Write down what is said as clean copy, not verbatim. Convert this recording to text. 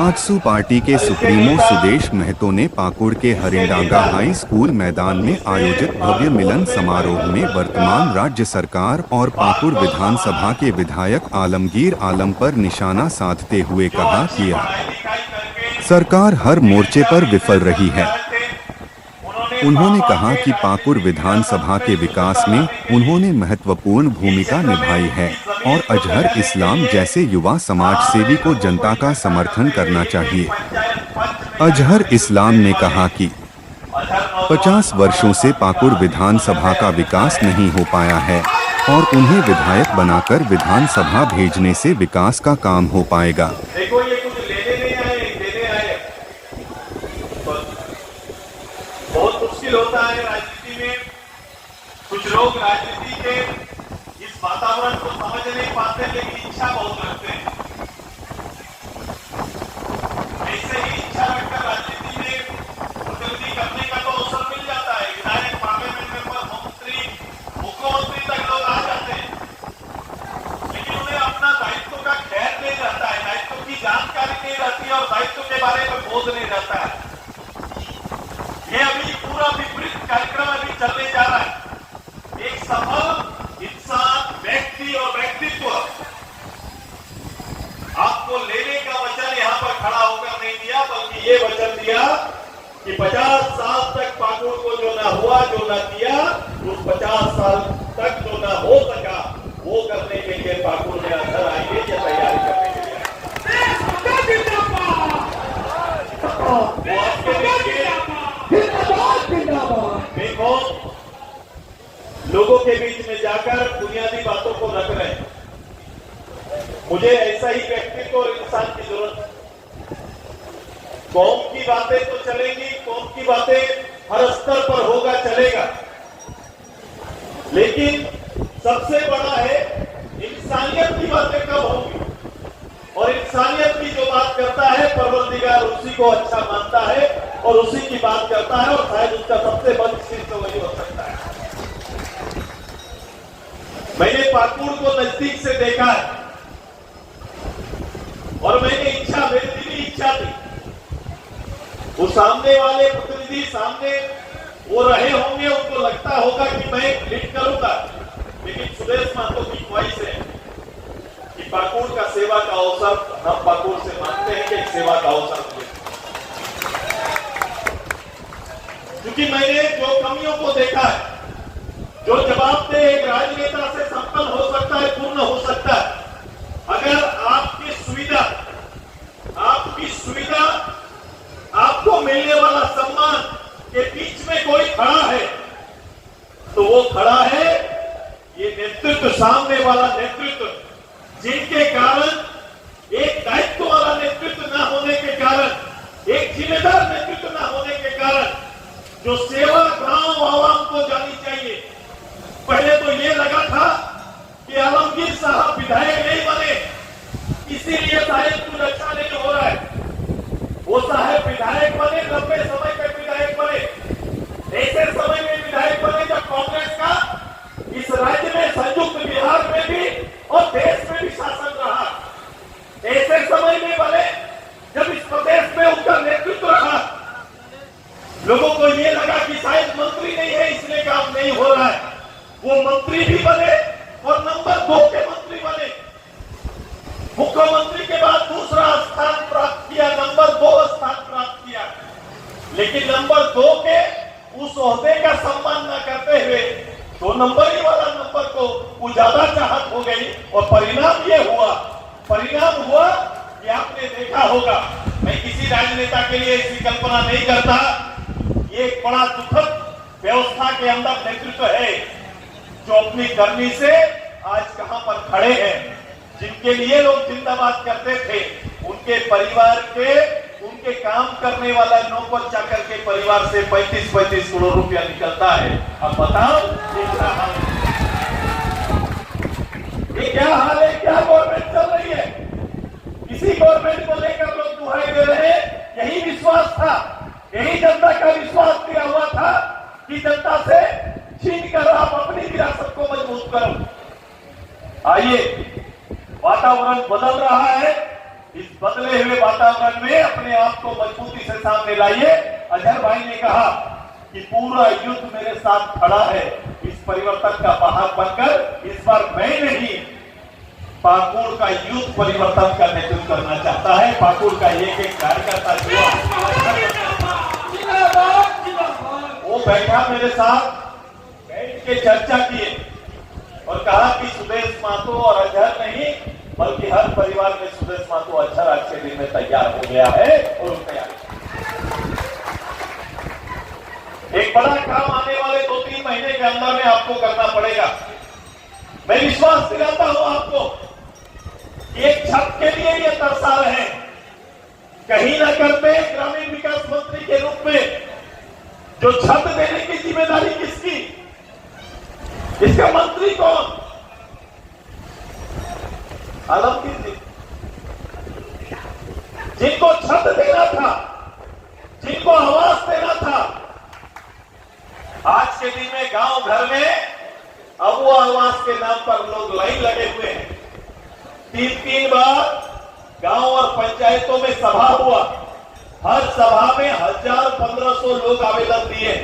AJSU party के supremo Sudesh Mahato ने पाकुड़ के हरिंडांगा हाई स्कूल मैदान में आयोजित भव्य मिलन समारोह में वर्तमान राज्य सरकार और पाकुड़ विधानसभा के विधायक आलमगीर आलम पर निशाना साधते हुए कहा कि सरकार हर मोर्चे पर विफल रही है। उन्होंने कहा कि पाकुड़ विधानसभा के विकास में उन्होंने महत्वपूर्ण भूमिका निभाई है और अजहर इस्लाम जैसे युवा समाज सेवी को जनता का समर्थन करना चाहिए। अजहर इस्लाम ने कहा कि 50 वर्षों से पाकुड़ विधानसभा का विकास नहीं हो पाया है और उन्हें विधायक बनाकर विधानसभा भेजने से विकास का काम हो पाएगा। बहुत मुश्किल होता है राजनीति में, कुछ लोग राजनीति के इस वातावरण को समझ नहीं पाते लेकिन इच्छा बहुत रखते हैं। ऐसे ही इच्छा रखकर राजनीति में प्रतिनिधि करने का तो अवसर मिल जाता है। विधायक, पार्लियामेंट मेंबर, मंत्री, मुख्यमंत्री तक लोग आ जाते हैं, लेकिन उन्हें अपना दायित्व का ख्याल नहीं रहता है, दायित्व की जानकारी नहीं रहती है और दायित्व के बारे में बोध नहीं रहता है। ये अभी पूरा विपरीत कार्यक्रम अभी चलने जा रहा है। एक सफल इंसान, व्यक्ति और व्यक्तित्व आपको लेने का वचन यहाँ पर खड़ा होकर नहीं दिया, बल्कि ये वचन दिया कि 50 साल तक पाकुड़ को जो ना हुआ, जो ना किया, उस 50 साल तक जो ना हो सका वो करने के लिए पाकुड़ में अजहर आएंगे, ये तैयारी करने के लिए। देखो, लोगों के बीच में जाकर बुनियादी बातों को रख रहे हैं। मुझे ऐसा ही व्यक्तित्व और इंसान की जरूरत है। कौम की बातें तो चलेंगी, कौम की बातें हर स्तर पर होगा, चलेगा, लेकिन सबसे बड़ा है इंसानियत की बातें कब होंगी। और इंसानियत की जो बात करता है परवरदिगार उसी को अच्छा मानता है और उसी की बात करता है, और शायद उसका सबसे बदकिस्मत तो वही हो सकता है। मैंने पाकुड़ को नजदीक से देखा है और मैंने इच्छा, मेरी दिली इच्छा थी वो सामने वाले प्रतिनिधि सामने वो रहे होंगे, उनको लगता होगा कि मैं लीड करूंगा, लेकिन सुदेश महतो की ख्वाहिश है कि पाकुड़ का सेवा का अवसर, हम पाकुड़ से मानते हैं कि एक सेवा का अवसर मिले। क्योंकि मैंने जो कमियों को देखा है, जो जवाबदेह एक राजनेता से संपन्न हो सकता है, पूर्ण हो सकता है, अगर आपकी सुविधा, आपको मिलने वाला सम्मान के बीच में कोई खड़ा है, तो वो खड़ा है ये नेतृत्व, सामने वाला नेतृत्व, जिनके कारण, एक दायित्व वाला नेतृत्व न होने के कारण, एक जिम्मेदार नेतृत्व न होने के कारण, जो सेवा गांव आवाम को जानी चाहिए। पहले तो ये लगा था कि आलमगीर साहब विधायक नहीं बने, इसीलिए शायद कुछ अच्छा नहीं हो रहा है। वो साहब विधायक बने, लंबे समय पे विधायक बने, ऐसे समय में विधायक बने जब कांग्रेस का इस राज्य में, संयुक्त बिहार में भी और देश में भी शासन रहा। ऐसे समय में बने जब इस प्रदेश में उनका नेतृत्व रहा। लोगों को ये लगा कि शायद मंत्री नहीं है इसलिए काम नहीं हो रहा है। वो मंत्री भी बने और नंबर 2 के मंत्री बने। मुख्यमंत्री के बाद दूसरा स्थान प्राप्त किया, नंबर 2 स्थान प्राप्त किया, लेकिन नंबर 2 के उस ओहदे का सम्मान न करते हुए 2 नंबर ही वाला नंबर को ज्यादा चाहत हो गई और परिणाम ये हुआ कि आपने देखा होगा, मैं किसी राजनेता के लिए ऐसी कल्पना नहीं करता, ये एक बड़ा दुखद व्यवस्था के अंदर नेतृत्व है जो अपनी करनी से आज कहां पर खड़े हैं। जिनके लिए लोग जिंदाबाद करते थे, उनके परिवार के, उनके काम करने वाला नौकर चाकर के परिवार से 35-35 करोड़ रुपया निकलता है। अब बताओ ये क्या हाल है, ये क्या हाल है, क्या गवर्नमेंट चल रही है। इसी गवर्नमेंट को लेकर लोग दुहाई दे रहे हैं। यही विश्वास था, यही जनता का विश्वास दिया हुआ था कि जनता से छीन कर आप अपनी विरासत को मजबूत करो। आइए, वातावरण बदल रहा है, इस बदले हुए वातावरण में अपने आप को मजबूती से सामने लाइए। अजहर भाई ने कहा कि पूरा युद्ध मेरे साथ खड़ा है, इस परिवर्तन का वाहक बनकर इस बार मैं नहीं, पाकुड़ का युद्ध परिवर्तन का नेतृत्व करना चाहता है। पाकुड़ का एक कार्यकर्ता जो वो बैठा मेरे साथ, बैठ के चर्चा किए और कहा कि सुदेश महतो और अजहर नहीं बल्कि हर परिवार में सुदेश महतो अजहर आज के दिन में तैयार हो गया है और उस तैयारी एक बड़ा काम आने वाले 2-3 महीने के अंदर में आपको करना पड़ेगा। मैं विश्वास दिलाता हूं आपको, एक छत के लिए ये तरसा रहे हैं, कहीं ना करते ग्रामीण विकास मंत्री के रूप में जो छत देने की जिम्मेदारी किसकी, इसका मंत्री कौन? आलमगीर जी, जिनको छत देना था, जिनको आवास देना था, आज के दिन में गांव घर में अब वो आवास के नाम पर लोग लाइन लगे हुए हैं। 3-3 बार गांव और पंचायतों में सभा हुआ, हर सभा में 1000-1500 लोग आवेदन दिए।